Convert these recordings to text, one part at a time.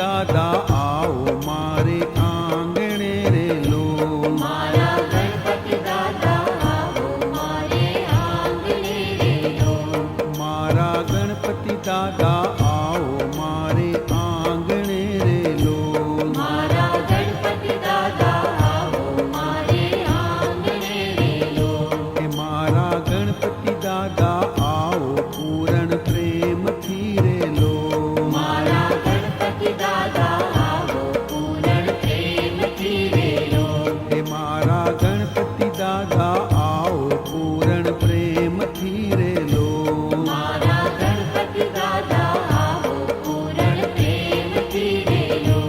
दादा आओ मारे आंगणे रे लो। मारा गणपति दादा आओ मारे आंगणे रे लो। मारा गणपति दादा आओ मारे आंगणे रे लो। मारा गणपति दादा आओ मारे आंगणे रे लो। मारा गणपति दादा आओ पूर्ण प्रेम थी रे लो। मारा गणपति दादा आओ पूर्ण प्रेम थी रे लो। मारा गणपति दादा आओ पूर्ण प्रेम थी रे लो। मारा गणपति दादा आओ पूर्ण प्रेम थी रे लो।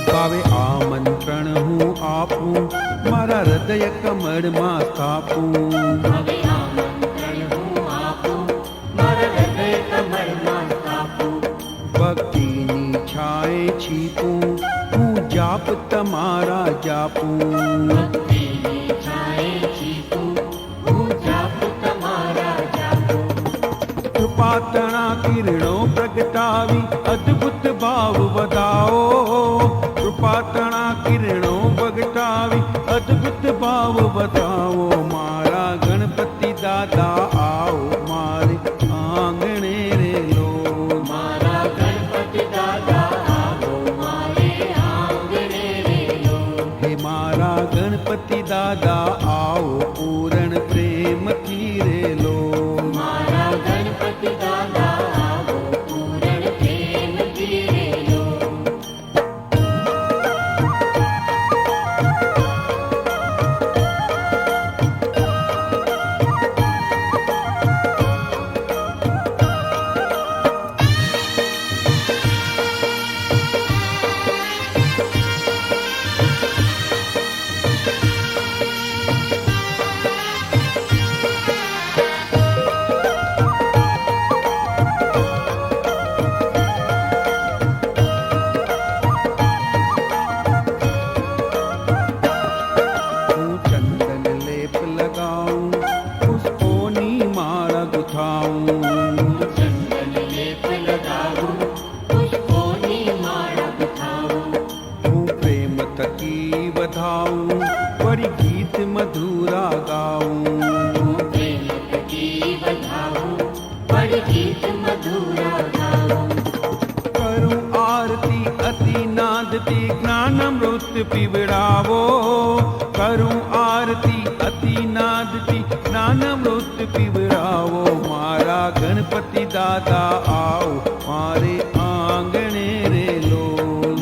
भावे आमंत्रण हूँ आपू मारा हृदय कमर में स्थापूं। હવે આમંત્રણ હું આપું મારા હૃદય કમળમાં સ્થાપું। भक्ति नी छाए छीपूं हूँ जाप तमारा जापूं। ભક્તિની છાએ છીપું હું જાપ તમારા જાપું। कृपा तना किरणों प्रगटावी अद्भुत भाव वधाओ। कृपा तना किरणों प्रगटावी अद्भुत भाव वधाओ। मारा गणपति दादा आओ मारे आंगणे रे लो। મારા ગણપતિ દાદા આવો મારે આંગણે રે લો। हे मारा गणपति दादा आओ पूर्ण प्रेम थी रे लो। મારા ગણપતિ દાદા આવો પૂરણ પ્રેમ થી રે લો। हूँ चंदन लेप लगाऊं पुष्पों नी माला गुथाऊं। ચંદન લેપ લગાવું પુષ્પોની માળા ગુથાવું। हूँ प्रेम थकी बधाऊं बड़ी गीत मधुरा गाऊं। હું પ્રેમ થકી વધાવું બડ ગીત મધુરા ગાવું। करूं आरती अति नादती ज्ञानमृत पिबड़ावो। करूं आरती अति नादती ज्ञानमृत पिबड़ावो। मारा गणपति दादा आओ मारे आंगणे रे लो।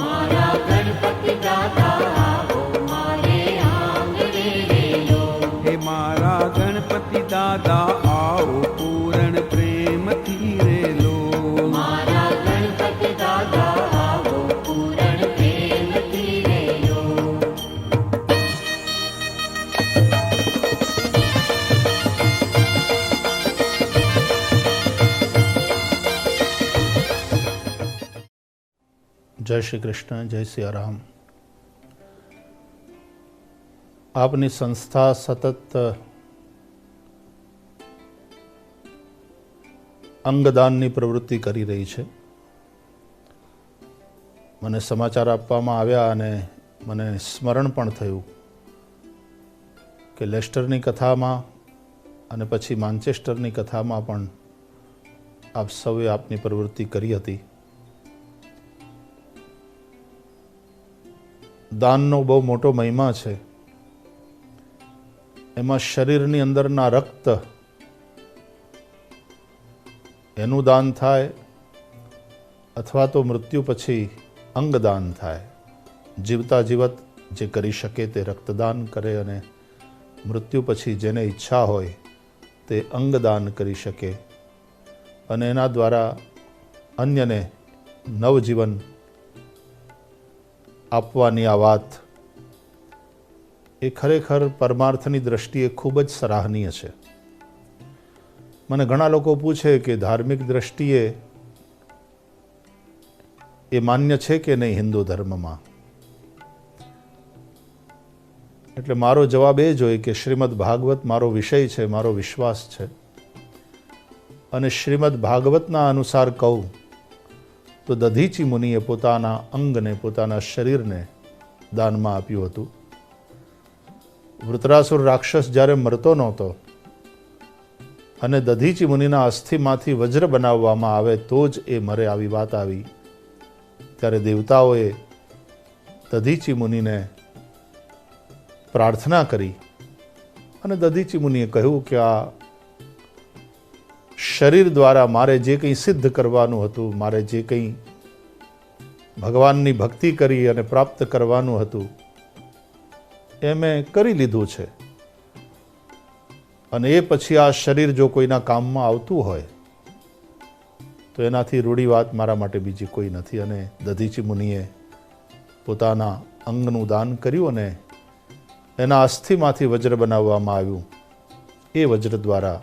મારા ગણપતિ દાદા આવો મારે આંગણે રે લો। हे मारा गणपति दादा आओ पूर्ण प्रेम थी रे लो। મારા ગણપતિ દાદા આવો પૂરણ પ્રેમ થી રે લો। जय श्री कृष्ण, जय सिया राम। આપની સંસ્થા સતત અંગદાનની પ્રવૃત્તિ કરી રહી છે। મને સમાચાર આપવામાં આવ્યા અને મને સ્મરણ પણ થયું કે લેસ્ટરની કથામાં અને પછી માન્ચેસ્ટરની કથામાં પણ આપ સૌએ આપની પ્રવૃત્તિ કરી હતી। દાનનો બહુ મોટો મહિમા છે। એમાં શરીરની અંદરના રક્ત એનું દાન થાય અથવા તો મૃત્યુ પછી અંગદાન થાય। જીવતા જીવત જે કરી શકે તે રક્તદાન કરે અને મૃત્યુ પછી જેને ઈચ્છા હોય તે અંગદાન કરી શકે અને એના દ્વારા અન્યને નવજીવન આપવાની આ વાત એ ખરેખર પરમાર્થની દ્રષ્ટિએ ખૂબ જ સરાહનીય છે. મને ઘણા લોકો પૂછે કે ધાર્મિક દ્રષ્ટિએ એ માન્ય છે કે નહીં હિન્દુ ધર્મમાં. એટલે મારો જવાબ એ જ હોય કે શ્રીમદ ભાગવત મારો વિષય છે, મારો વિશ્વાસ છે. અને શ્રીમદ ભાગવતના અનુસાર કહું તો દધીચી મુનિએ પોતાના અંગને, પોતાના શરીરને દાનમાં આપ્યું હતું. વૃત્રાસુર રાક્ષસ જ્યારે મરતો નહોતો અને દધીચી મુનિના અસ્થિમાંથી વજ્ર બનાવવામાં આવે તો જ એ મરે આવી વાત આવી, ત્યારે દેવતાઓએ દધીચી મુનિને પ્રાર્થના કરી અને દધીચી મુનિએ કહ્યું કે આ શરીર દ્વારા મારે જે કંઈ સિદ્ધ કરવાનું હતું, મારે જે કંઈ ભગવાનની ભક્તિ કરી અને પ્રાપ્ત કરવાનું હતું એ મેં કરી લીધું છે. અને એ પછી આ શરીર જો કોઈના કામમાં આવતું હોય તો એનાથી રૂડી વાત મારા માટે બીજી કોઈ નથી. અને દધીચી મુનિએ પોતાના અંગનું દાન કર્યું અને એના અસ્થિમાંથી વજ્ર બનાવવામાં આવ્યું. એ વજ્ર દ્વારા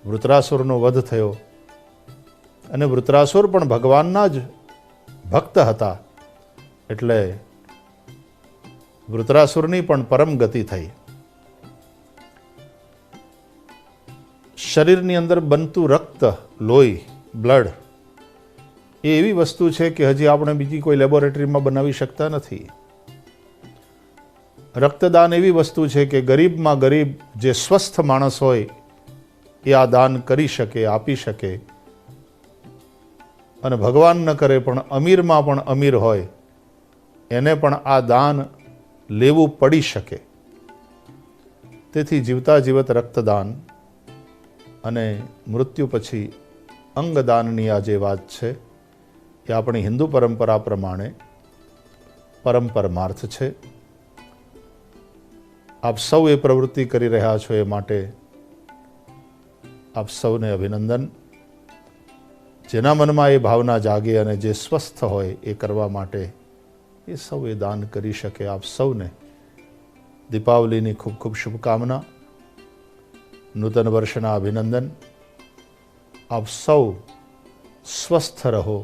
વૃત્રાસુરનો વધ થયો. અને વૃત્રાસુર પણ ભગવાનના જ ભક્ત હતા એટલે વૃત્રાસુરની પણ પરમ ગતિ થઈ. શરીરની અંદર બનતું રક્ત, લોહી, બ્લડ એ એવી વસ્તુ છે કે હજી આપણે બીજી કોઈ લેબોરેટરીમાં બનાવી શકતા નથી. રક્તદાન એવી વસ્તુ છે કે ગરીબમાં ગરીબ જે સ્વસ્થ માણસ હોય એ આ દાન કરી શકે, આપી શકે. અને ભગવાન ન કરે પણ અમીરમાં પણ અમીર હોય એને પણ આ દાન લેવું પડી શકે. તેથી જીવતા જીવત રક્તદાન અને મૃત્યુ પછી અંગદાનની આ જે વાત છે એ આપણી હિન્દુ પરંપરા પ્રમાણે પરમ પરમાર્થ છે. આપ સૌ એ પ્રવૃત્તિ કરી રહ્યા છો એ માટે આપ સૌને અભિનંદન. જેના મનમાં એ ભાવના જાગે અને જે સ્વસ્થ હોય એ કરવા માટે એ સૌ એ દાન કરી શકે. આપ સૌને દીપાવલીની ખૂબ ખૂબ શુભકામના, નૂતન વર્ષના અભિનંદન. આપ સૌ સ્વસ્થ રહો,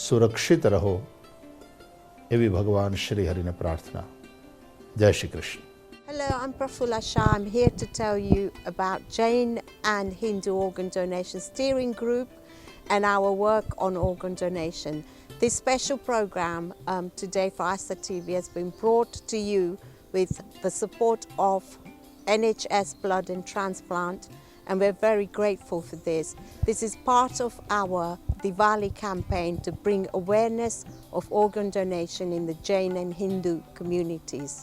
સુરક્ષિત રહો એવી ભગવાન શ્રી હરિને પ્રાર્થના. જય Shri Krishna. Hello, I'm Prafulla Shah. I'm here to tell you about Jain and Hindu Organ Donation Steering Group and our work on organ donation. This special program today for Asta TV has been brought to you with the support of NHS Blood and Transplant, and we're very grateful for this. This is part of our Diwali campaign to bring awareness of organ donation in the Jain and Hindu communities.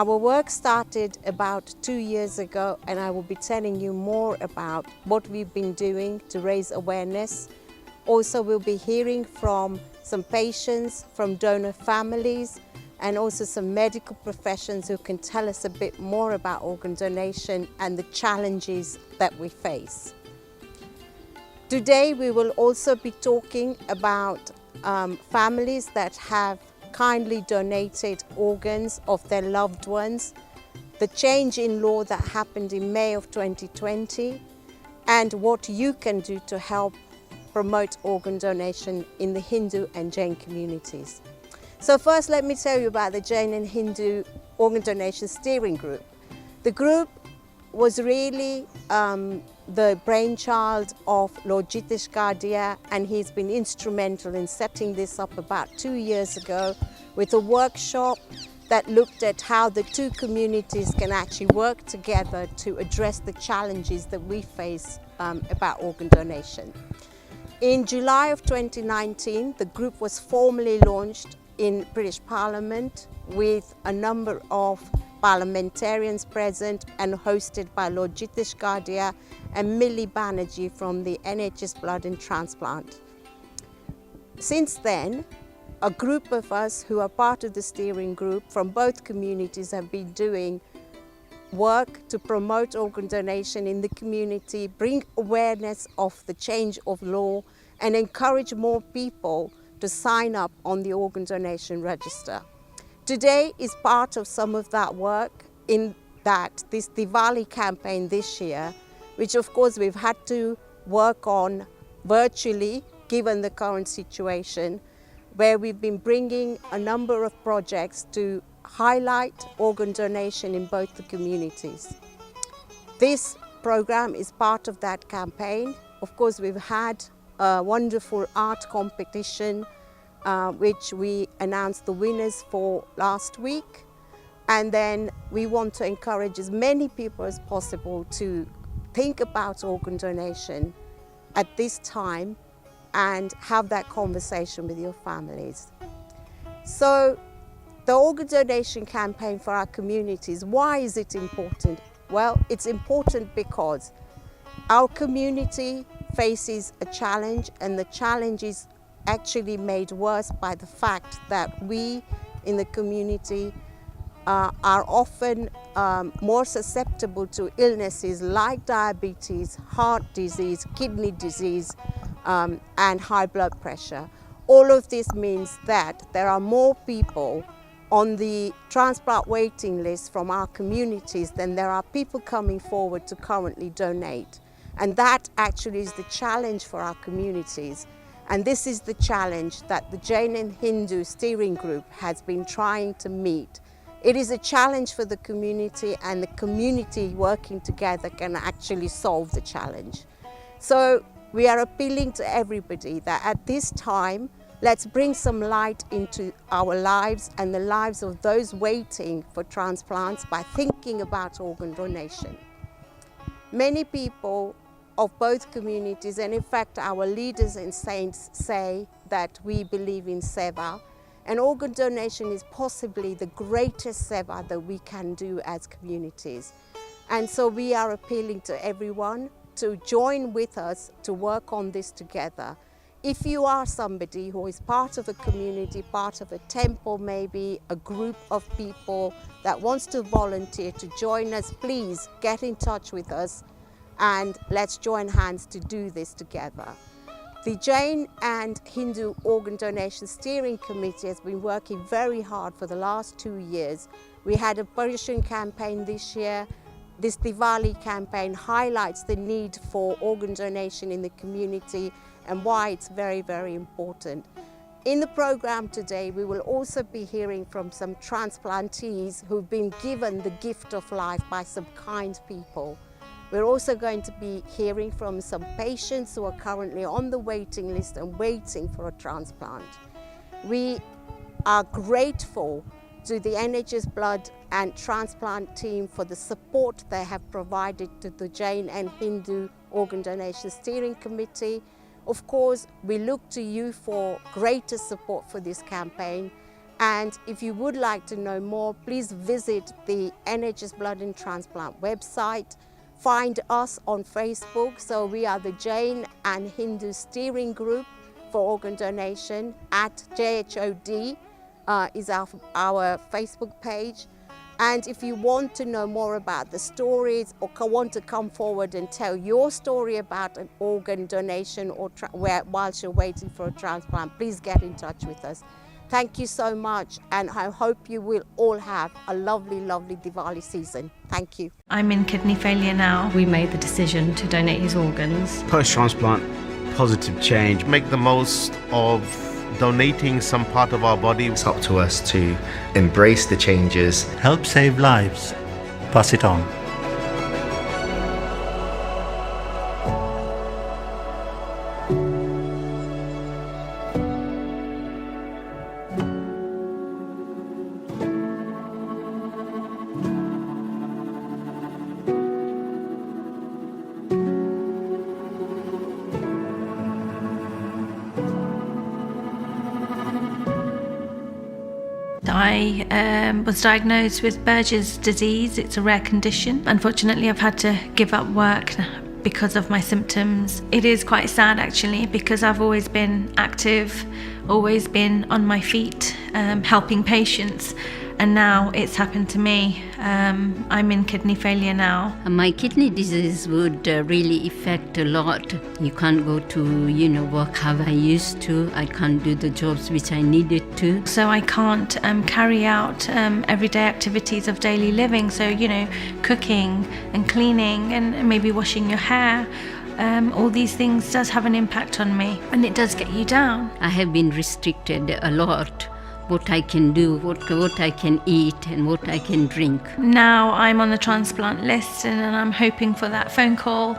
Our work started about 2 years ago, and I will be telling you more about what we've been doing to raise awareness. Also, we'll be hearing from some patients, from donor families, and also some medical professions who can tell us a bit more about organ donation and the challenges that we face. Today, we will also be talking about families that have kindly donated organs of their loved ones, the change in law that happened in May of 2020, and what you can do to help promote organ donation in the Hindu and Jain communities. So first, let me tell you about the Jain and Hindu Organ Donation Steering Group. The group was really the brainchild of Lord Jitish Gadia, and he's been instrumental in setting this up about 2 years ago with a workshop that looked at how the two communities can actually work together to address the challenges that we face about organ donation. In July of 2019, the group was formally launched in British Parliament with a number of parliamentarians present and hosted by Lord Jitish Gadia and Millie Banerjee from the NHS Blood and Transplant. Since then, a group of us who are part of the steering group from both communities have been doing work to promote organ donation in the community, bring awareness of the change of law, and encourage more people to sign up on the organ donation register. Today is part of some of that work in that this Diwali campaign this year, which of course we've had to work on virtually given the current situation, where we've been bringing a number of projects to highlight organ donation in both the communities. This program is part of that campaign. Of course, we've had a wonderful art competition which we announced the winners for last week. And then we want to encourage as many people as possible to think about organ donation at this time and have that conversation with your families. So the organ donation campaign for our communities, why is it important? Well, it's important because our community faces a challenge, and the challenge is actually made worse by the fact that we in the community are often more susceptible to illnesses like diabetes, heart disease, kidney disease, and high blood pressure. All of this means that there are more people on the transplant waiting list from our communities than there are people coming forward to currently donate. And that actually is the challenge for our communities. And this is the challenge that the Jain and Hindu steering group has been trying to meet. It is a challenge for the community, and the community working together can actually solve the challenge. So we are appealing to everybody that at this time, let's bring some light into our lives and the lives of those waiting for transplants by thinking about organ donation. Many people of both communities, and in fact our leaders and saints, say that we believe in seva, and organ donation is possibly the greatest seva that we can do as communities. And so we are appealing to everyone to join with us to work on this together. If you are somebody who is part of a community, part of a temple, maybe a group of people that wants to volunteer to join us, please get in touch with us and let's join hands to do this together. The Jain and Hindu Organ Donation Steering Committee has been working very hard for the last 2 years. We had a Persian campaign this year. This Diwali campaign highlights the need for organ donation in the community and why it's very, very important. In the program today, we will also be hearing from some transplantees who've been given the gift of life by some kind people. We're also going to be hearing from some patients who are currently on the waiting list and waiting for a transplant. We are grateful to the NHS Blood and Transplant team for the support they have provided to the Jain and Hindu Organ Donation Steering Committee. Of course, we look to you for greater support for this campaign. And if you would like to know more, please visit the NHS Blood and Transplant website. Find us on Facebook. So we are the Jain and Hindu Steering Group for Organ Donation at JHOD is our Facebook page. And if you want to know more about the stories or want to come forward and tell your story about an organ donation or whilst you're waiting for a transplant, please get in touch with us. Thank you so much, and I hope you will all have a lovely, lovely Diwali season. Thank you. I'm in kidney failure now. We made the decision to donate his organs. Post-transplant, positive change. Make the most of donating some part of our body. It's up to us to embrace the changes. Help save lives. Pass it on. I was diagnosed with Berger's disease. It's a rare condition. Unfortunately, I've had to give up work because of my symptoms. It is quite sad actually, because I've always been active, always been on my feet, helping patients. and now it's happened to me. I'm in kidney failure now. My kidney disease would really affect a lot. You can't go to, work how I used to. I can't do the jobs which I needed to. So I can't carry out everyday activities of daily living. So, cooking and cleaning and maybe washing your hair. All these things does have an impact on me, and it does get you down. I have been restricted a lot. What I can do, what I can eat and what I can drink. Now I'm on the transplant list, and I'm hoping for that phone call,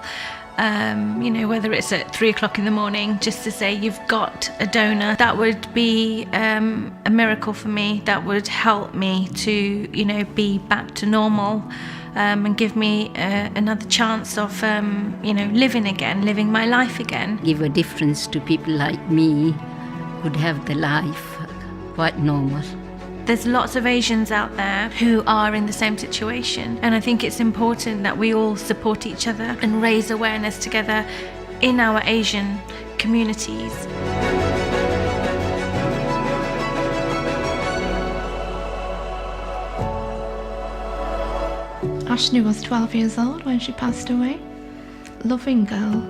whether it's at 3 o'clock in the morning, just to say you've got a donor. That would be a miracle for me. That would help me to, be back to normal. And give me another chance of, living my life again. Give a difference to people like me who'd have the life quite normal. There's lots of Asians out there who are in the same situation, and I think it's important that we all support each other and raise awareness together in our Asian communities. Ashni was 12 years old when she passed away. Loving girl.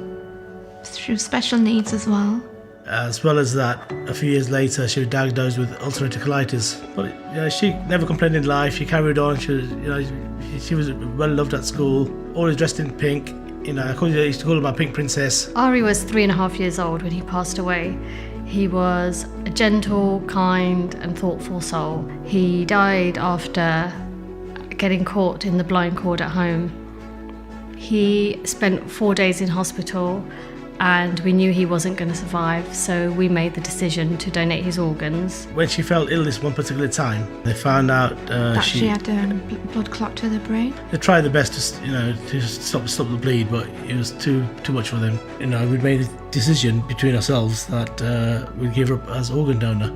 She was special needs as well. As well as that, a few years later, she was diagnosed with ulcerative colitis. But she never complained in life. She carried on. She was well loved at school. Always dressed in pink. I used to call her my pink princess. Ari was 3.5 years old when he passed away. He was a gentle, kind, and thoughtful soul. He died after getting caught in the blind cord at home. He spent 4 days in hospital, and we knew he wasn't going to survive, so we made the decision to donate his organs. When she fell ill this one particular time, they found out that she had a blood clot to the brain. They tried their best to stop the bleed, but it was too much for them. We made a decision between ourselves that we'd give her up as organ donor.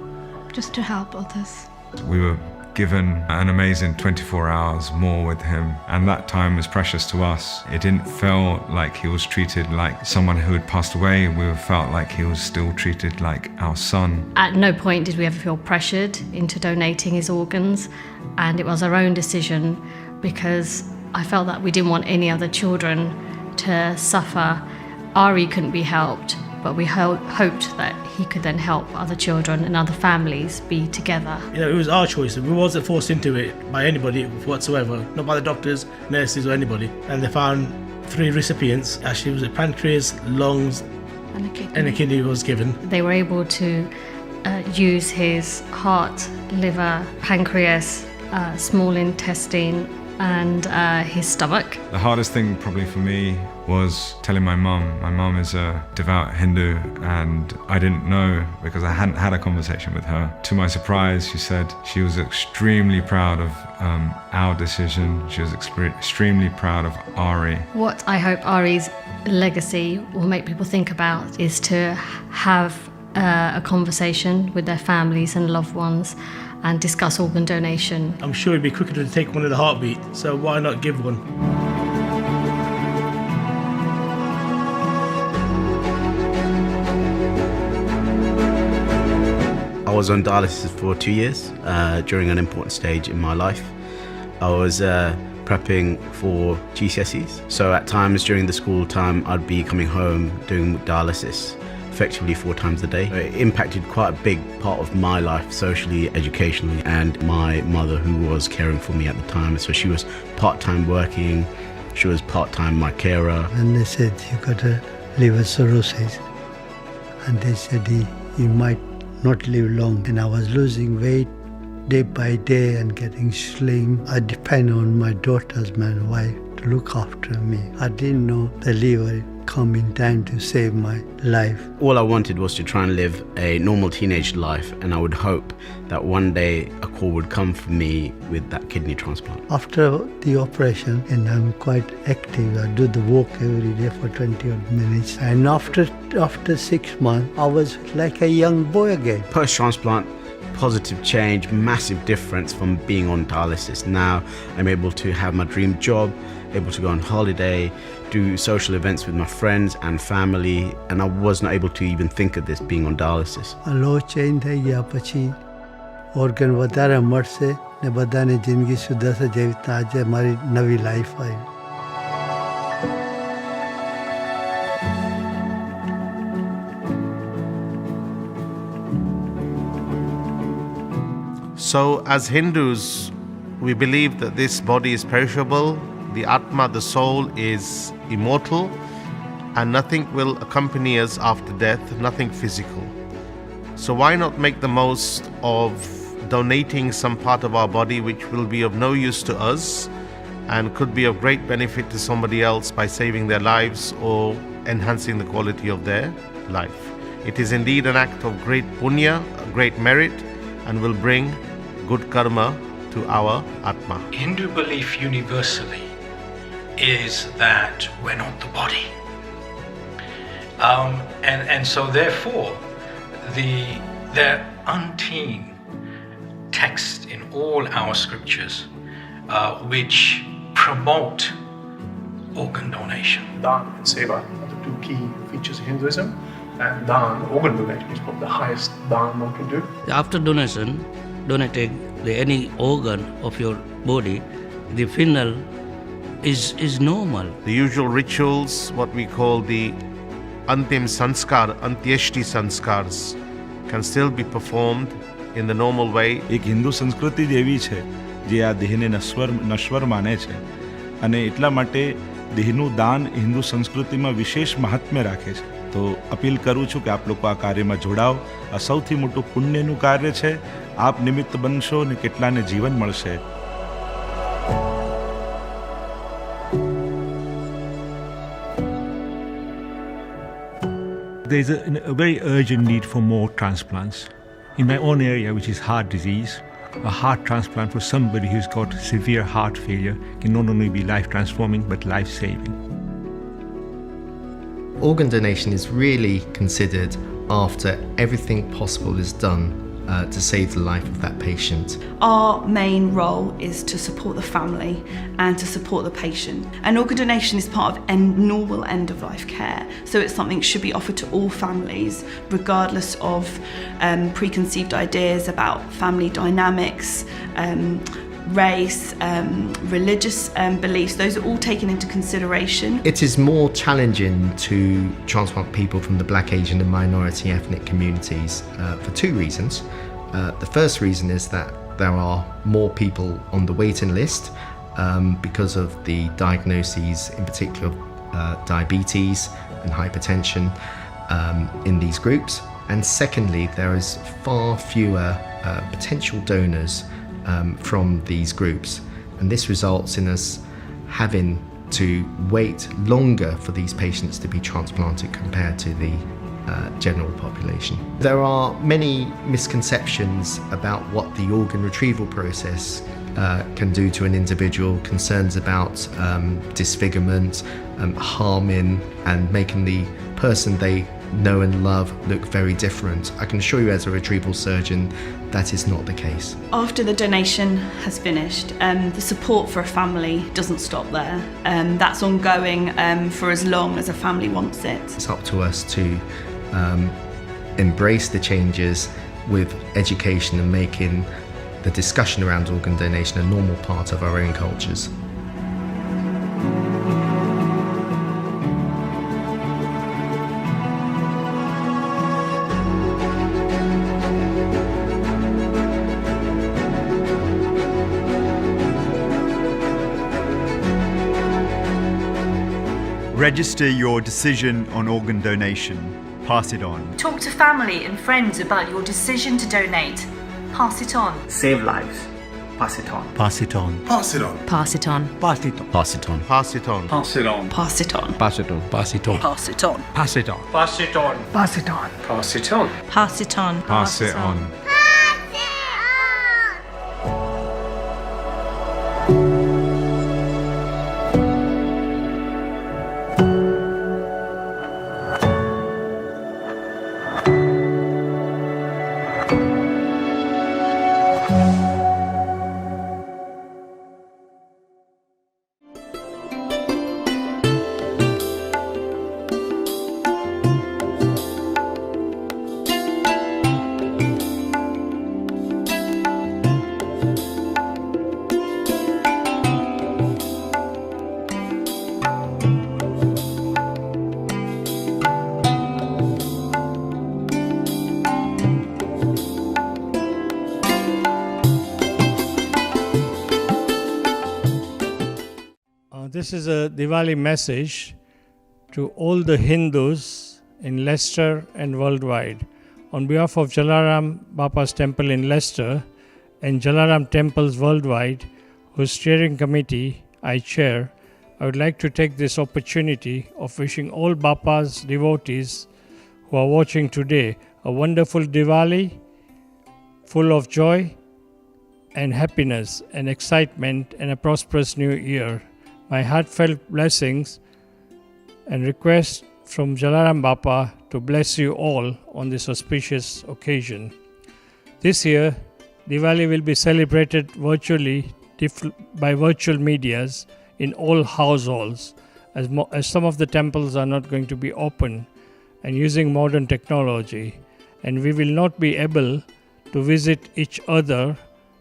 Just to help others. We were given an amazing 24 hours more with him, and that time was precious to us. It didn't feel like he was treated like someone who had passed away. We felt like he was still treated like our son. At no point did we ever feel pressured into donating his organs, and it was our own decision because I felt that we didn't want any other children to suffer. Ari couldn't be helped, but we hoped that he could then help other children and other families be together. It was our choice. We wasn't forced into it by anybody whatsoever, not by the doctors, nurses or anybody. And they found 3 recipients. Actually, it was a pancreas, lungs, and a kidney was given. They were able to use his heart, liver, pancreas, small intestine, and his stomach. The hardest thing probably for me was telling my mum. My mum is a devout Hindu, and I didn't know because I hadn't had a conversation with her. To my surprise, she said she was extremely proud of our decision. She was extremely proud of Ari. What I hope Ari's legacy will make people think about is to have a conversation with their families and loved ones and discuss organ donation. I'm sure it'd be quicker to take one in a heartbeat, so why not give one? I was on dialysis for 2 years during an important stage in my life. I was prepping for GCSEs, so at times during the school time I'd be coming home doing dialysis effectively 4 times a day. It impacted quite a big part of my life, socially, educationally, and my mother, who was caring for me at the time. So she was part-time working, she was part-time my carer. And they said, you got a liver cirrhosis. And they said, you might not live long. And I was losing weight day by day and getting slim. I depend on my daughter's wife to look after me. I didn't know the liver come in time to save my life. All I wanted was to try and live a normal teenage life, and I would hope that one day a call would come for me with that kidney transplant. After the operation, and I'm quite active, I do the walk every day for 20 odd minutes, and after 6 months I was like a young boy again. Post-transplant, positive change, massive difference from being on dialysis. Now I'm able to have my dream job, able to go on holiday, do social events with my friends and family, and I was not able to even think of this being on dialysis. A low change થઈ ગયા પછી organ વધારે મળશે ને બધાની જિંદગી સુધરશે જેવી રીતના આજે મારી નવી લાઈફ આવી. So, as Hindus, we believe that this body is perishable, the Atma, the soul, is immortal, and nothing will accompany us after death, nothing physical. So, why not make the most of donating some part of our body which will be of no use to us and could be of great benefit to somebody else by saving their lives or enhancing the quality of their life? It is indeed an act of great punya, great merit, and will bring good karma to our Atma. Hindu belief universally is that we're not the body. And so therefore, there are umpteen texts in all our scriptures which promote organ donation. Dan and Seva are the two key features of Hinduism, and Dan, organ donation, is probably the highest Dan one can do. After donating any organ of your body, the funeral is normal. The usual rituals, what we call the Antim Sanskar, Antyeshti Sanskars, can still be performed in the normal way. એક હિન્દુ સંસ્કૃતિ જ એવી છે જે આ દેહને નશ્વર માને છે અને એટલા માટે દેહનું દાન હિન્દુ સંસ્કૃતિમાં વિશેષ મહાત્મ્ય રાખે છે. તો અપીલ કરું છું કે આપ લોકો આ કાર્યમાં જોડાઓ. આ સૌથી મોટું પુણ્યનું કાર્ય છે. આપ નિમિત્ત બનશો અને કેટલાને જીવન મળશે. There's a very urgent need for more transplants. In my own area, which is heart disease, a heart transplant for somebody who's got severe heart failure can not only be life transforming but life saving. Organ donation is really considered after everything possible is done to save the life of that patient. Our main role is to support the family and to support the patient. And organ donation is part of normal end-of-life care. So it's something that should be offered to all families, regardless of preconceived ideas about family dynamics, race, religious beliefs. Those are all taken into consideration. It is more challenging to transplant people from the Black, Asian and minority ethnic communities for two reasons. The first reason is that there are more people on the waiting list because of the diagnoses, in particular diabetes and hypertension in these groups. And secondly, there is far fewer potential donors from these groups, and this results in us having to wait longer for these patients to be transplanted compared to the general population. There are many misconceptions about what the organ retrieval process can do to an individual, concerns about disfigurement, harming and making the person they know and love look very different. I can assure you as a retrieval surgeon that is not the case. After the donation has finished, the support for a family doesn't stop there. That's ongoing for as long as a family wants it. It's up to us to embrace the changes with education and making the discussion around organ donation a normal part of our own cultures. Register your decision on organ donation. Pass it on. Talk to family and friends about your decision to donate. Pass it on. Save lives. Pass it on. Pass it on. Pass it on. Pass it on. Pass it on. Pass it on. Pass it on. Pass it on. Pass it on. Pass it on. Pass it on. Pass it on. Pass it on. Pass it on. Pass it on. Pass it on. Pass it on. Pass it on. This is a Diwali message to all the Hindus in Leicester and worldwide. On behalf of Jalaram Bapa's temple in Leicester and Jalaram temples worldwide, whose steering committee I chair, I would like to take this opportunity of wishing all Bapa's devotees who are watching today a wonderful Diwali, full of joy and happiness and excitement, and a prosperous new year. My heartfelt blessings and request from Jalaram Bapa to bless you all on this auspicious occasion. This year, Diwali will be celebrated virtually by virtual medias in all households, as some of the temples are not going to be open and using modern technology, and we will not be able to visit each other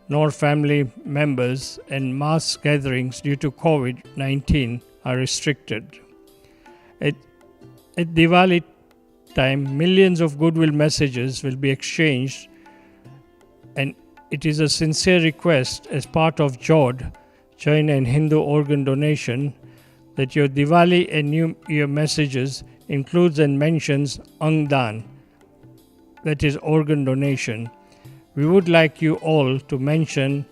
nor family members, and mass gatherings due to COVID-19 are restricted. At Diwali time, millions of goodwill messages will be exchanged, and it is a sincere request as part of JHOD, Jain and Hindu organ donation, that your Diwali and New Year messages includes and mentions Angdan, that is organ donation. We would like you all to mention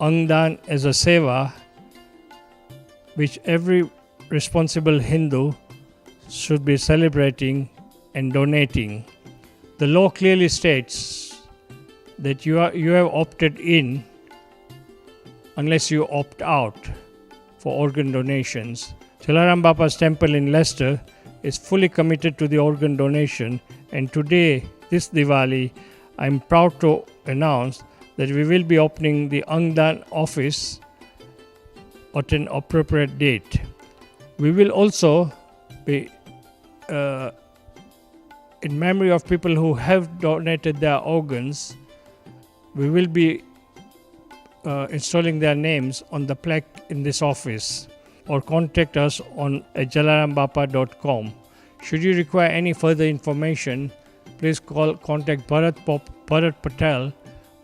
Angdan as a seva, which every responsible Hindu should be celebrating and donating. The law clearly states that you have opted in unless you opt out for organ donations. Jalaram Bapa's temple in Leicester is fully committed to the organ donation, and today, this Diwali, I am proud to announce that we will be opening the Angdan office at an appropriate date. We will also be, in memory of people who have donated their organs, we will be installing their names on the plaque in this office, or contact us on jalarambapa.com. Should you require any further information, please contact Bharat Patel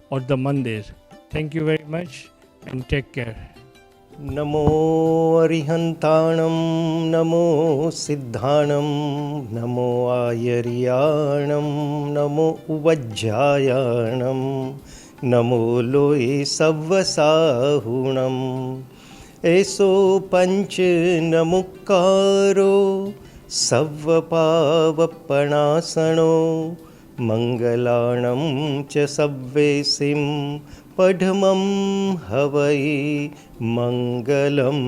or the Mandir. Thank you very much and take care. Namo Arihantanam, Namo Siddhanam, Namo Ayariyanam, Namo Uvajjayanam, Namo Loe Savvasahunam, Eso Panch Namukaro, Savvapavanasano, Mangalanam cha Savvesim, Padhamam Havai Mangalam.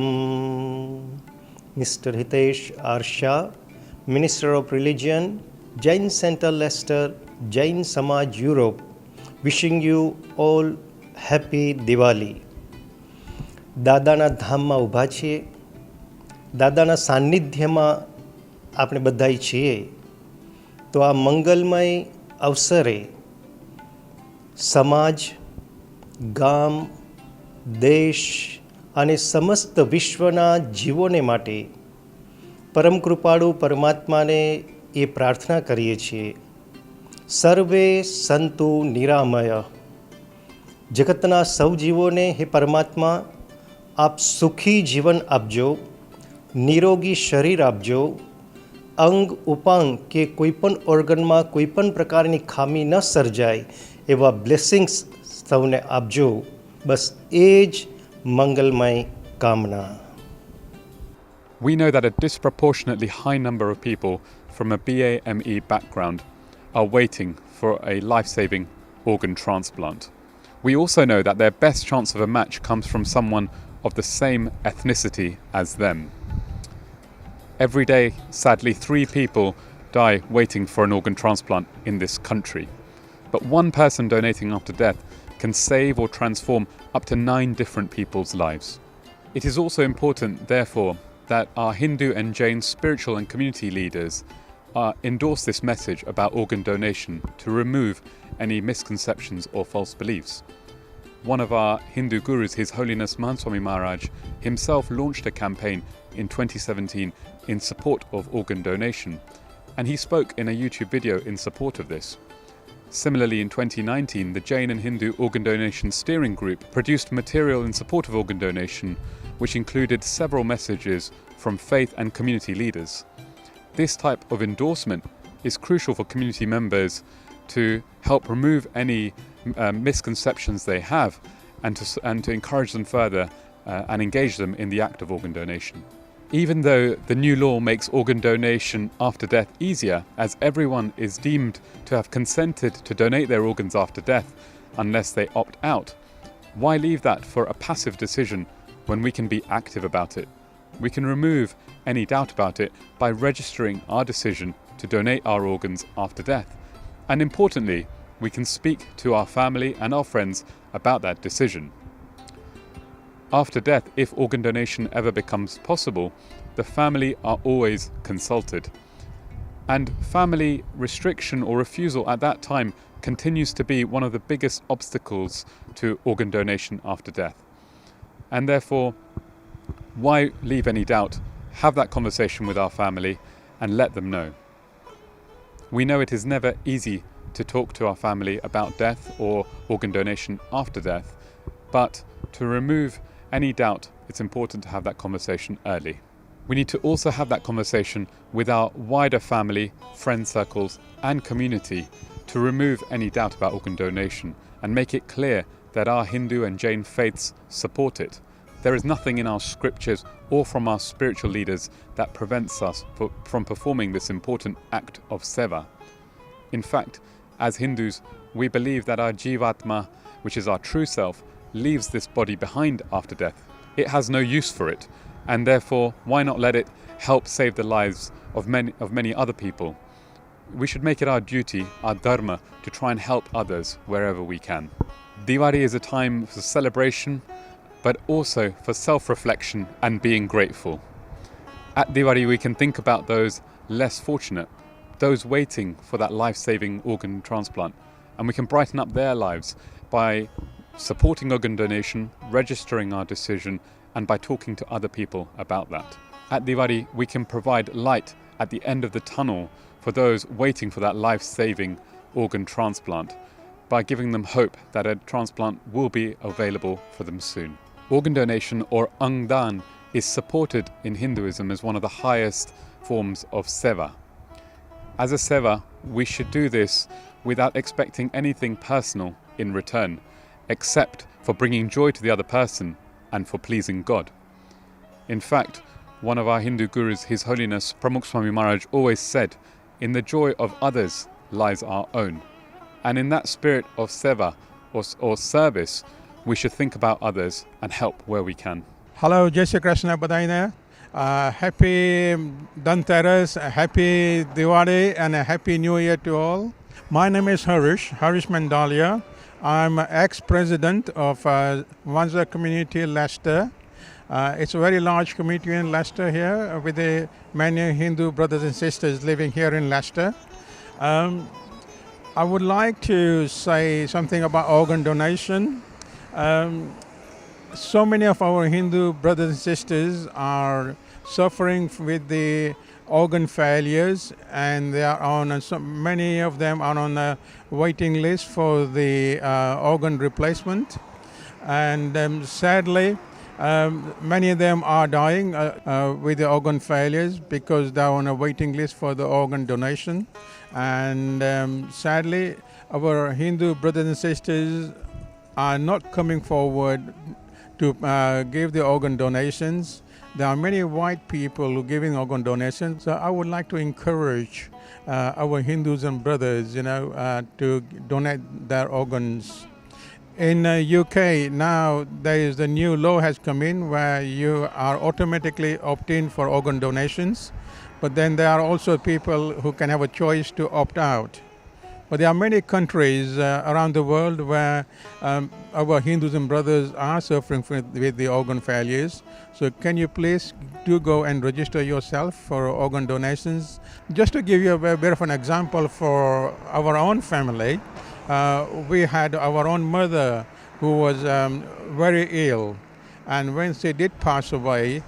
Mr. Hitesh R. Shah, Minister of Religion, Jain Center Leicester, Jain Samaj Europe, wishing you all happy Diwali. દાદાના ધામમાં ઊભા છીએ, દાદાના સાનિધ્યમાં આપણે બધાય છીએ, તો આ મંગલમય અવસરે સમાજ, ગામ, દેશ અને સમસ્ત વિશ્વના જીવોને માટે પરમ કૃપાળુ પરમાત્માને એ પ્રાર્થના કરીએ છીએ, સર્વે સંતુ નિરામય. જગતના સૌ જીવોને હે પરમાત્મા આપ સુખી જીવન આપજો, નિરોગી શરીર આપજો, અંગ ઉપાંગ કે કોઈપણ ઓર્ગનમાં કોઈપણ પ્રકારની ખામી ન સર્જાય એવા બ્લેસિંગ્સ સૌને આપજો. બસ એ જ મંગલમય કામના. We know that a disproportionately high number of people from a BAME background are waiting for a life-saving organ transplant. We also know that their best chance of a match comes from someone of the same ethnicity as them. Every day, sadly, 3 people die waiting for an organ transplant in this country. But one person donating after death can save or transform up to 9 different people's lives. It is also important, therefore, that our Hindu and Jain spiritual and community leaders endorse this message about organ donation to remove any misconceptions or false beliefs. One of our Hindu gurus, His Holiness Manswami Maharaj, himself launched a campaign in 2017 in support of organ donation, and he spoke in a YouTube video in support of this. Similarly, in 2019, the Jain and Hindu Organ Donation Steering Group produced material in support of organ donation, which included several messages from faith and community leaders. This type of endorsement is crucial for community members to help remove any misconceptions they have and to encourage them further and engage them in the act of organ donation. Even though the new law makes organ donation after death easier, as everyone is deemed to have consented to donate their organs after death unless they opt out, why leave that for a passive decision when we can be active about it? We can remove any doubt about it by registering our decision to donate our organs after death. And importantly, we can speak to our family and our friends about that decision. After death, if organ donation ever becomes possible, the family are always consulted. And family restriction or refusal at that time continues to be one of the biggest obstacles to organ donation after death. And therefore, why leave any doubt? Have that conversation with our family and let them know. We know it is never easy to talk to our family about death or organ donation after death, but to remove any doubt, it's important to have that conversation early. We need to also have that conversation with our wider family, friend circles and community to remove any doubt about organ donation and make it clear that our Hindu and Jain faiths support it. There is nothing in our scriptures or from our spiritual leaders that prevents us from performing this important act of seva. In fact, as Hindus, we believe that our Jivatma, which is our true self, leaves this body behind after death. It has no use for it, and therefore why not let it help save the lives of many other people? We should make it our duty, our dharma, to try and help others wherever we can. Diwali is a time for celebration, but also for self-reflection and being grateful. At Diwali we can think about those less fortunate, those waiting for that life-saving organ transplant, and we can brighten up their lives by supporting organ donation, registering our decision, and by talking to other people about that. At Diwali, we can provide light at the end of the tunnel for those waiting for that life-saving organ transplant by giving them hope that a transplant will be available for them soon. Organ donation, or Angdan, is supported in Hinduism as one of the highest forms of seva. As a seva, we should do this without expecting anything personal in return, except for bringing joy to the other person and for pleasing God. In fact, one of our Hindu gurus, His Holiness Pramukh Swami Maharaj, always said, "In the joy of others lies our own." And in that spirit of seva or service, we should think about others and help where we can. Hello, Jai Shri Krishna Badaina. Happy Dhanteras, Happy Diwali, and a Happy New Year to all. My name is Harish Mandalia. I'm ex-president of Wanza community, Leicester. It's a very large community in Leicester here with many Hindu brothers and sisters living here in Leicester. I would like to say something about organ donation. So many of our Hindu brothers and sisters are suffering with the organ failures, and they are on many of them are on a waiting list for the organ replacement, and sadly many of them are dying with the organ failures because they are on a waiting list for the organ donation. And sadly our Hindu brothers and sisters are not coming forward to give the organ donations. There are many white people who are giving organ donations. So I would like to encourage our Hindus and brothers, to donate their organs. In UK now, there is the new law has come in where you are automatically opt-in for organ donations, but then there are also people who can have a choice to opt out. But there are many countries around the world where our Hindus and brothers are suffering with the organ failures. So can you please do go and register yourself for organ donations? Just to give you a bit of an example for our own family, we had our own mother who was very ill, and when she did pass away,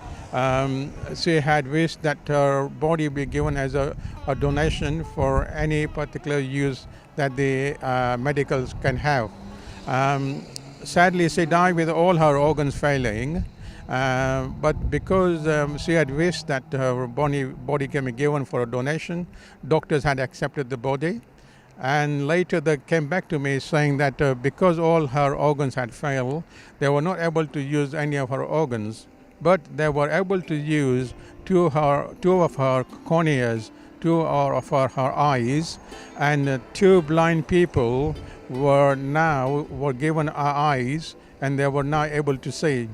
she had wished that her body be given as a a donation for any particular use that the medicals can have. Sadly, she died with all her organs failing, but because she had wished that her body can be given for a donation, doctors had accepted the body. And later they came back to me saying that because all her organs had failed, they were not able to use any of her organs, but they were able to use two of her corneas, two of her eyes, and two blind people were given eyes, and they were now able to see.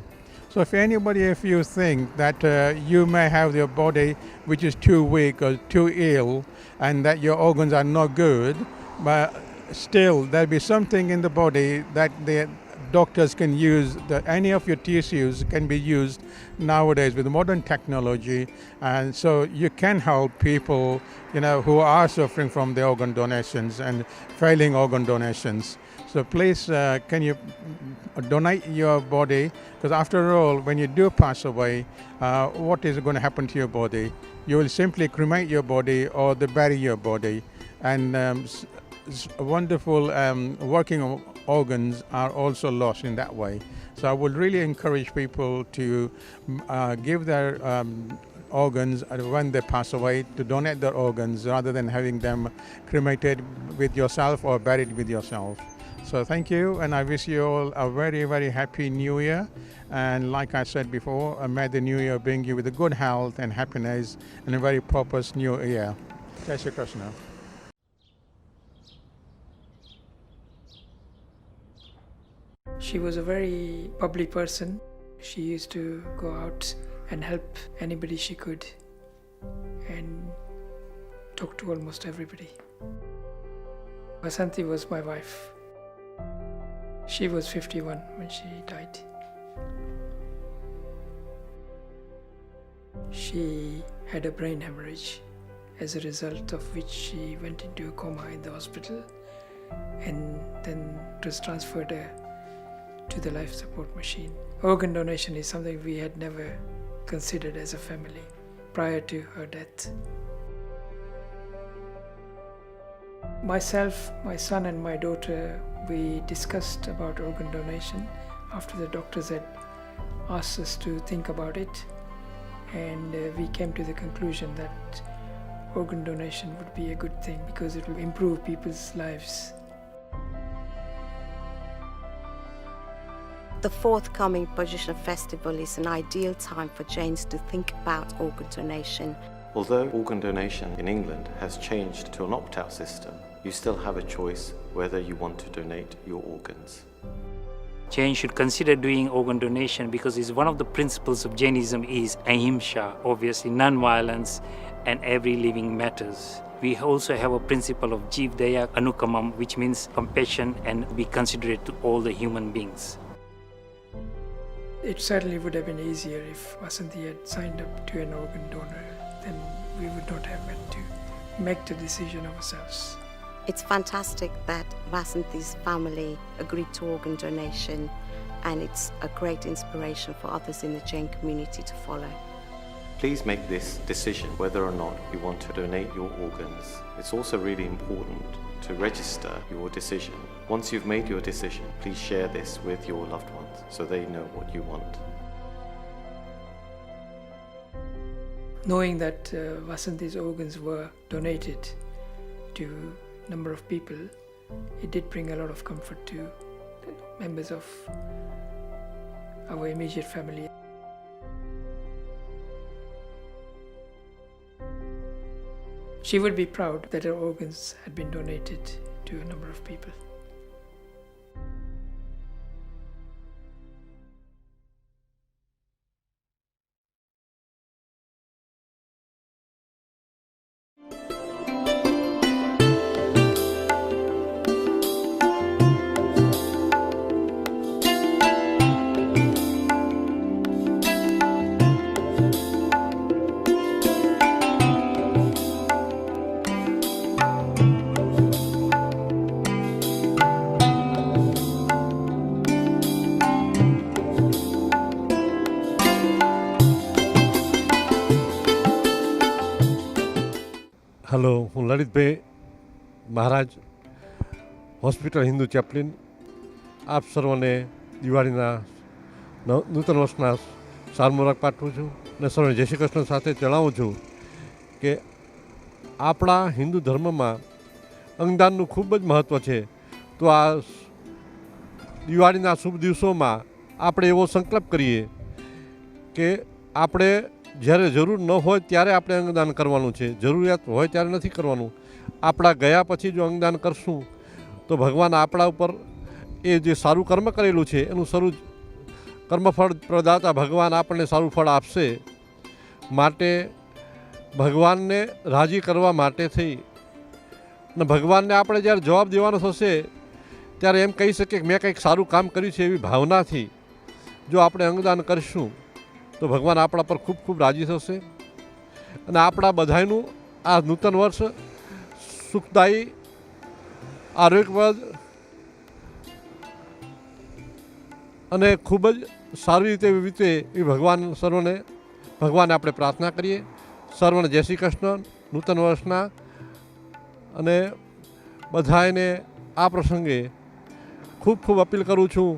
So if you think that you may have your body which is too weak or too ill and that your organs are not good, but still there'll be something in the body that the doctors can use, that any of your tissues can be used nowadays with modern technology, and so you can help people, who are suffering from the organ donations and failing organ donations. So please, can you donate your body? Because after all, when you do pass away, what is going to happen to your body? You will simply cremate your body or bury your body. And wonderful working organs are also lost in that way. So I would really encourage people to give their organs when they pass away, to donate their organs rather than having them cremated with yourself or buried with yourself. So thank you, and I wish you all a very, very happy New Year. And like I said before, may the New Year bring you with a good health and happiness and a very prosperous New Year. Jai Shri Krishna. She was a very bubbly person. She used to go out and help anybody she could and talk to almost everybody. Vasanti was my wife. She was 51 when she died. She had a brain hemorrhage, as a result of which she went into a coma in the hospital, and then it was transferred to the life support machine. Organ donation is something we had never considered as a family prior to her death. Myself, my son and my daughter, we discussed about organ donation after the doctors had asked us to think about it, and we came to the conclusion that organ donation would be a good thing because it will improve people's lives. The forthcoming Bhajan Festival is an ideal time for Jains to think about organ donation. Although organ donation in England has changed to an opt-out system, you still have a choice whether you want to donate your organs. Jain should consider doing organ donation because it's one of the principles of Jainism is ahimsa, obviously non-violence, and every living matters. We also have a principle of Jeev Daya Anukamam, which means compassion and be considerate to all the human beings. It certainly would have been easier if Vasanti had signed up to an organ donor. Then we would not have had to make the decision ourselves. It's fantastic that Vasanti's family agreed to organ donation, and it's a great inspiration for others in the Jain community to follow. Please make this decision whether or not you want to donate your organs. It's also really important to register your decision. Once you've made your decision, please share this with your loved ones so they know what you want. Knowing that Vasanti's organs were donated to a number of people, it did bring a lot of comfort to the members of our immediate family. She would be proud that her organs had been donated to a number of people. Hello, હું લલિતભાઈ મહારાજ, hospital Hindu Chaplin. આપ સર્વને દિવાળીના નૂતન વર્ષના સાલમુબારક પાઠવું છું અને સર્વને જય શ્રી કૃષ્ણ સાથે જણાવું છું કે આપણા હિન્દુ ધર્મમાં અંગદાનનું ખૂબ જ મહત્ત્વ છે. તો આ દિવાળીના શુભ દિવસોમાં આપણે એવો સંકલ્પ કરીએ કે આપણે જ્યારે જરૂર ન હોય ત્યારે આપણે અંગદાન કરવાનું છે, જરૂરિયાત હોય ત્યારે નથી કરવાનું. આપણા ગયા પછી જો અંગદાન કરશું તો ભગવાન આપણા ઉપર એ જે સારું કર્મ કરેલું છે એનું કર્મફળ પ્રદાતા ભગવાન આપણને સારું ફળ આપશે. માટે ભગવાનને રાજી કરવા માટે થઈ અને ભગવાનને આપણે જ્યારે જવાબ દેવાનો થશે ત્યારે એમ કહી શકીએ કે મેં કંઈક સારું કામ કર્યું છે એવી ભાવનાથી જો આપણે અંગદાન કરીશું તો ભગવાન આપણા પર ખૂબ ખૂબ રાજી થશે અને આપણા બધાયનું આ નૂતન વર્ષ સુખદાયી, આરોગ્યપ્રદ અને ખૂબ જ સારી રીતે વીતે એ ભગવાને આપણે પ્રાર્થના કરીએ. સર્વને જય શ્રી કૃષ્ણ નૂતન વર્ષના. અને બધાને આ પ્રસંગે ખૂબ ખૂબ અપીલ કરું છું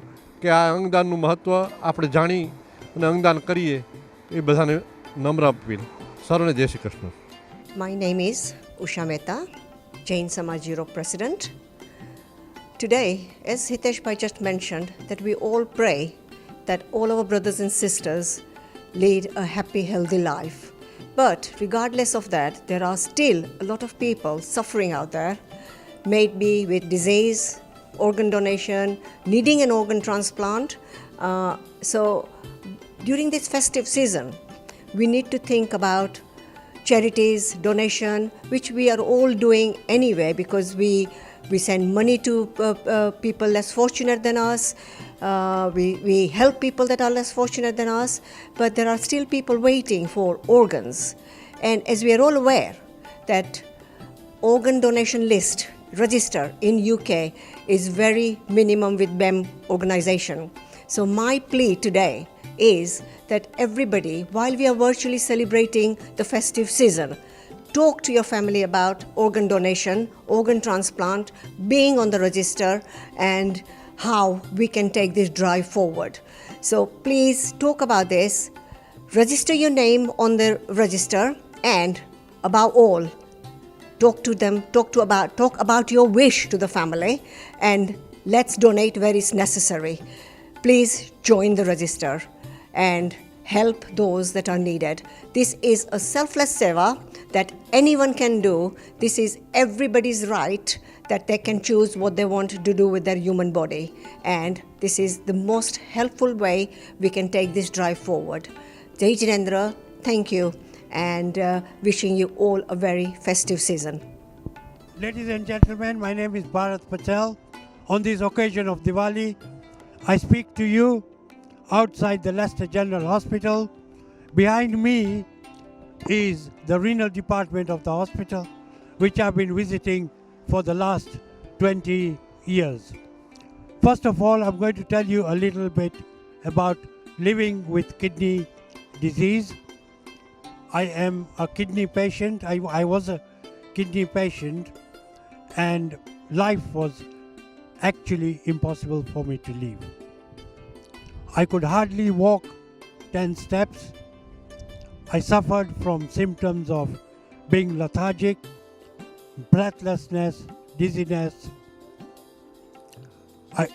કે આ અંગદાનનું મહત્ત્વ આપણે જાણી અને અંગદાન કરીએ એ બધાને નમ્ર અપીલ. સર્વને જય Shri Krishna. My name is Usha Mehta, Jain Samaj Europe President. Today, as Hitesh Bhai just mentioned, that we all pray that all our brothers and sisters lead a happy, healthy life. But regardless of that, there are still a lot of people suffering out there, maybe with disease, organ donation, needing an organ transplant. So during this festive season, we need to think about charities, donation, which we are all doing anyway because we send money to people less fortunate than us. We help people that are less fortunate than us, but there are still people waiting for organs. And as we are all aware that organ donation list register in UK is very minimum with BEM organization. So my plea today is that everybody, while we are virtually celebrating the festive season, talk to your family about organ donation, organ transplant, being on the register, and how we can take this drive forward. So please talk about this, register your name on the register, and above all, talk to them, talk about your wish to the family, and let's donate where it's necessary. Please join the register and help those that are needed. This is a selfless seva that anyone can do. This is everybody's right that they can choose what they want to do with their human body. And this is the most helpful way we can take this drive forward. Jai Jinendra, thank you, and wishing you all a very festive season. Ladies and gentlemen, my name is Bharat Patel. On this occasion of Diwali, I speak to you outside the Leicester General Hospital. Behind me is the renal department of the hospital, which I've been visiting for the last 20 years. First of all, I'm going to tell you a little bit about living with kidney disease. I am a kidney patient. I was a kidney patient, and life was actually impossible for me to live. I could hardly walk 10 steps. I suffered from symptoms of being lethargic, breathlessness, dizziness. I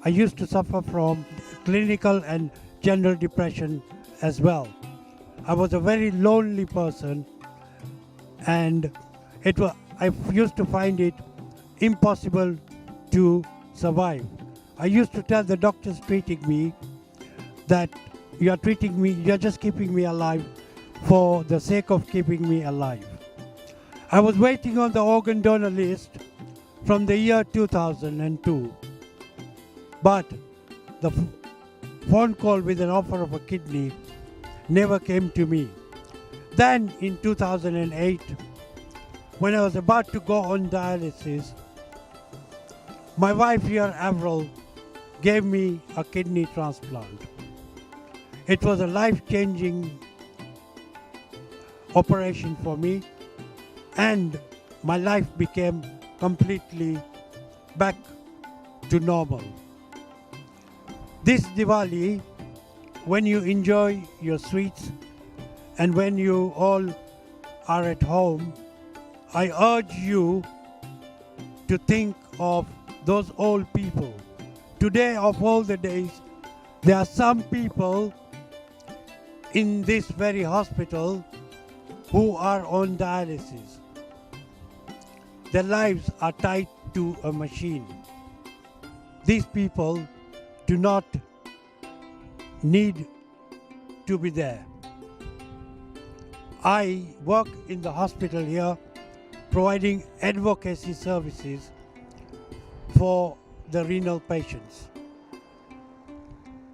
used to suffer from clinical and general depression as well. I was a very lonely person, and I used to find it impossible to survive. I used to tell the doctors treating me that you're just keeping me alive for the sake of keeping me alive. I was waiting on the organ donor list from the year 2002, but the phone call with an offer of a kidney never came to me. Then in 2008, when I was about to go on dialysis, my wife here, Avril, gave me a kidney transplant. It was a life-changing operation for me, and my life became completely back to normal. This Diwali, when you enjoy your sweets and when you all are at home, I urge you to think of those old people. Today of all the days, there are some people in this very hospital who are on dialysis. Their lives are tied to a machine. These people do not need to be there. I work in the hospital here providing advocacy services for the renal patients.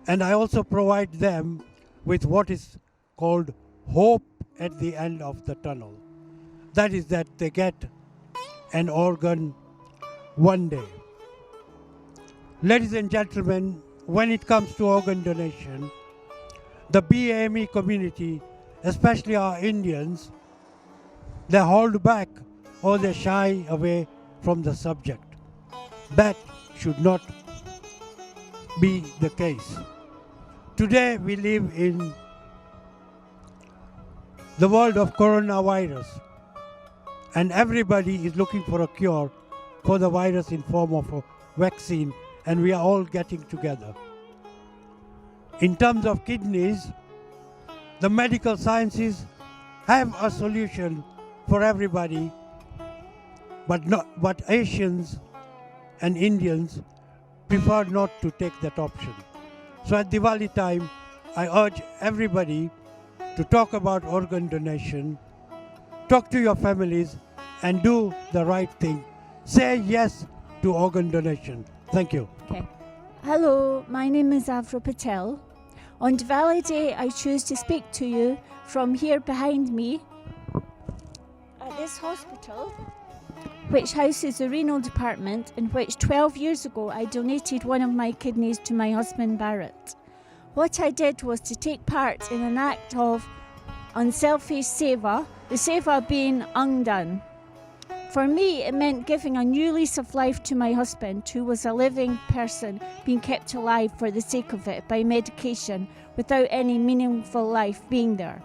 And I also provide them with what is called hope at the end of the tunnel. That is that they get an organ one day. Ladies and gentlemen, when it comes to organ donation, the BAME community, especially our Indians, they hold back or they shy away from the subject. That should not be the case. Today we live in the world of coronavirus, and everybody is looking for a cure for the virus in form of a vaccine, and we are all getting together. In terms of kidneys, the medical sciences have a solution for everybody, but Asians and Indians prefer not to take that option. So at Diwali time, I urge everybody to talk about organ donation, talk to your families, and do the right thing. Say yes to organ donation. Thank you. Okay. Hello, my name is Avro Patel. On Diwali Day, I choose to speak to you from here behind me at this hospital, which houses the renal department, in which 12 years ago I donated one of my kidneys to my husband Barrett. What I did was to take part in an act of unselfish seva, the seva being undone. For me, it meant giving a new lease of life to my husband, who was a living person being kept alive for the sake of it by medication without any meaningful life being there.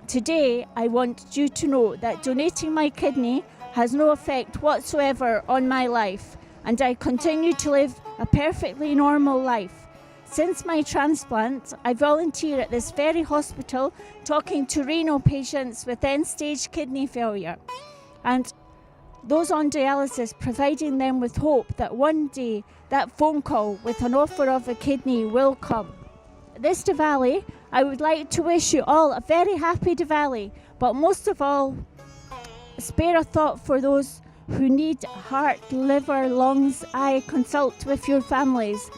Today, I want you to know that donating my kidney has no effect whatsoever on my life, and I continue to live a perfectly normal life. Since my transplant, I volunteer at this very hospital talking to renal patients with end-stage kidney failure, and those on dialysis, providing them with hope that one day that phone call with an offer of a kidney will come. This Diwali, I would like to wish you all a very happy Diwali, but most of all, spare a thought for those who need heart, liver, lungs. Consult with your families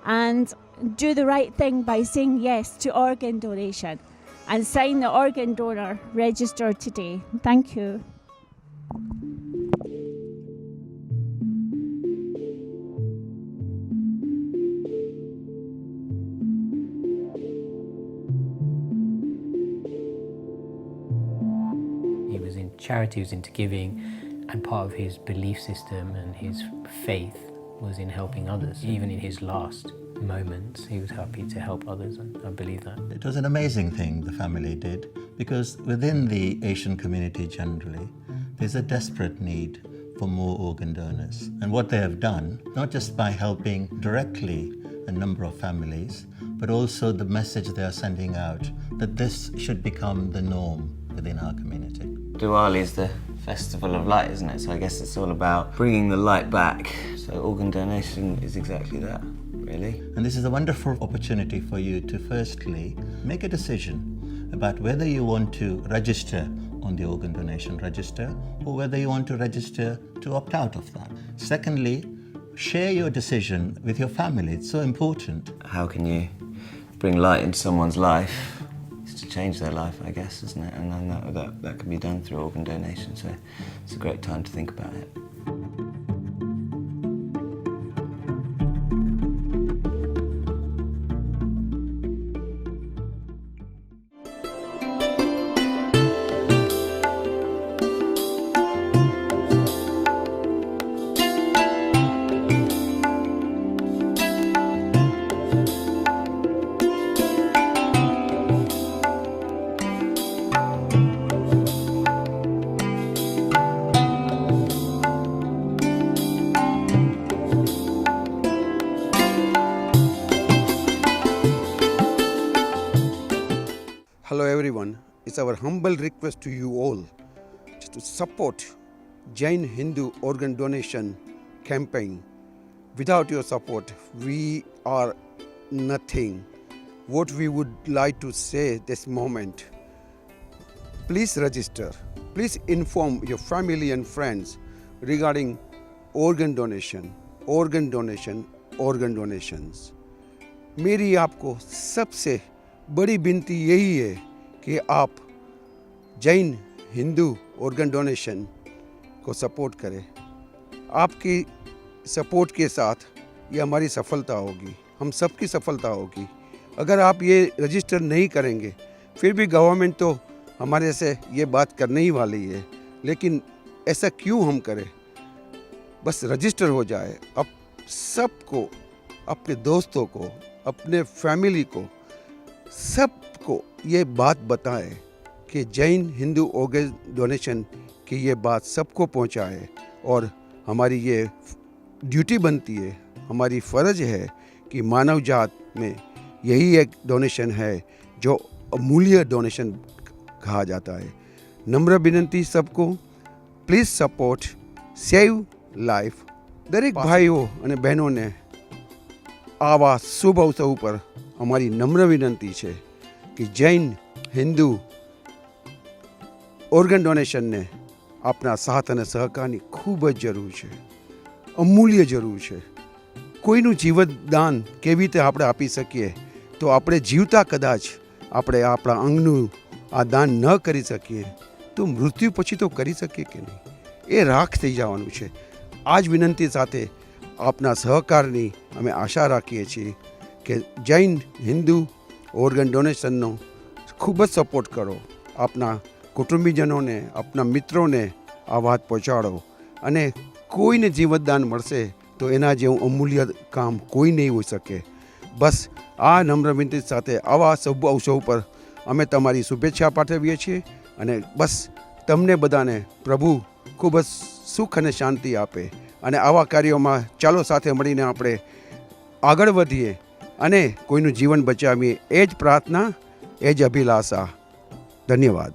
and do the right thing by saying yes to organ donation and sign the organ donor register today. Thank you. He was in charity, he was into giving, and part of his belief system and his faith was in helping others. Even in his last moments, he was happy to help others, and I believe that. It was an amazing thing the family did, because within the Asian community generally, there's a desperate need for more organ donors. And what they have done, not just by helping directly a number of families, but also the message they are sending out that this should become the norm within our community. Diwali is the festival of light, isn't it? So I guess it's all about bringing the light back. So organ donation is exactly that, really. And this is a wonderful opportunity for you to firstly make a decision about whether you want to register on the organ donation register or whether you want to register to opt out of that. Secondly, share your decision with your family. It's so important. How can you bring light into someone's life? It's to change their life, I guess, isn't it? And then that can be done through organ donation, so it's a great time to think about it. it's our humble request to you all to support Jain Hindu organ donation campaign. Without your support, we are nothing. What we would like to say this moment, please register. Please inform your family and friends regarding organ donation, organ donation, organ donations. मेरी आपको सबसे बड़ी विनती यही है कि आप Jain Hindu organ donation को सपोर्ट करें। आपकी सपोर्ट के साथ ये हमारी सफलता होगी, हम सबकी सफलता होगी। अगर आप ये रजिस्टर नहीं करेंगे, फिर भी गवर्नमेंट तो हमारे से ये बात करने ही वाली है, लेकिन ऐसा क्यों हम करें? बस रजिस्टर हो जाए। अब सबको, अपने दोस्तों को, अपने फैमिली को, सबको ये बात बताएं कि जैन हिंदू ऑर्गन डोनेशन की ये बात सबको पहुंचाए। और हमारी ये ड्यूटी बनती है, हमारी फ़र्ज़ है कि मानव जात में यही एक डोनेशन है जो अमूल्य डोनेशन कहा जाता है। नम्र विनंती सबको, प्लीज़ सपोर्ट सेव लाइफ। દરેક ભાઈઓ અને બહેનોને આવા શુભ અવસર ઉપર અમારી નમ્ર વિનંતી છે કે જૈન હિન્દુ ઓર્ગન ડોનેશનને આપના સાથ અને સહકારની ખૂબ જ જરૂર છે, અમૂલ્ય જરૂર છે। કોઈનું જીવતદાન કેવી રીતે આપણે આપી શકીએ? તો આપણે જીવતા કદાચ આપણે આપણા અંગનું આ દાન ન કરી શકીએ તો મૃત્યુ પછી તો કરી શકીએ કે નહીં? એ રાખ થઈ જવાનું છે। આ જ વિનંતી સાથે આપના સહકારની અમે આશા રાખીએ છીએ કે જૈન હિન્દુ ઓર્ગન ડોનેશનનો ખૂબ જ સપોર્ટ કરો। આપના કુટુંબીજનોને, આપના મિત્રોને આ વાત પહોંચાડો અને કોઈને જીવતદાન મળશે તો એના જેવું અમૂલ્ય કામ કોઈ નહીં હોઈ શકે। બસ આ નમ્ર વિનંતી સાથે આવા શુભ અવસર ઉપર અમે તમારી શુભેચ્છા પાઠવીએ છીએ અને બસ તમને બધાને પ્રભુ ખૂબ જ સુખ અને શાંતિ આપે અને આવા કાર્યોમાં ચાલો સાથે મળીને આપણે આગળ વધીએ અને કોઈનું જીવન બચાવીએ। એ જ પ્રાર્થના, એ જ અભિલાષા। ધન્યવાદ।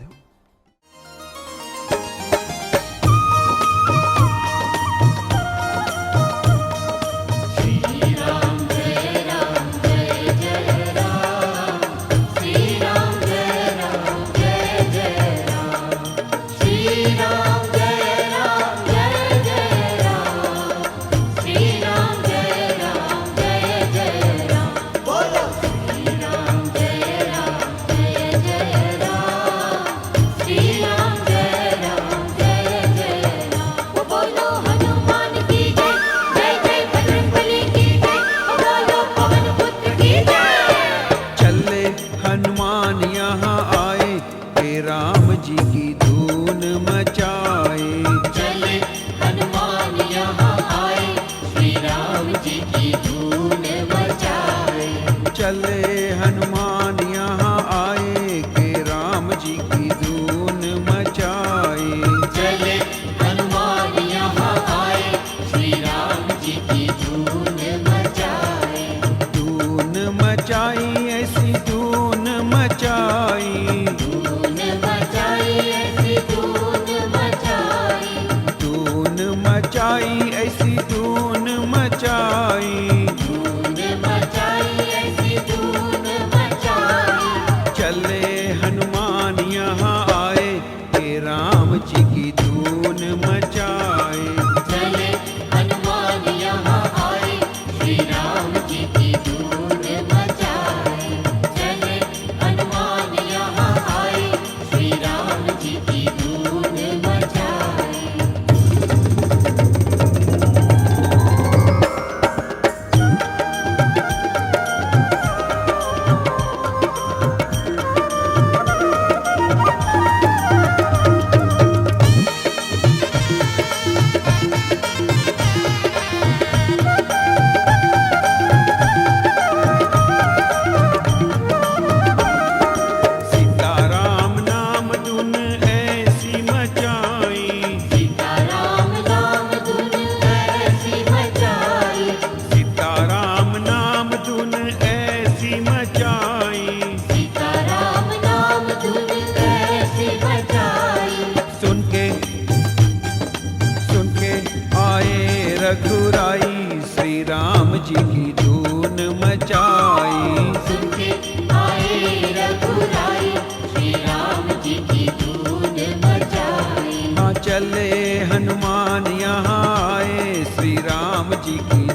रघुराई, श्री राम जी की धून मचाई। सुन के आए रघुराई, श्री राम जी की धून मचाई। हाँ चले हनुमान यहाँ आए, श्री राम जी की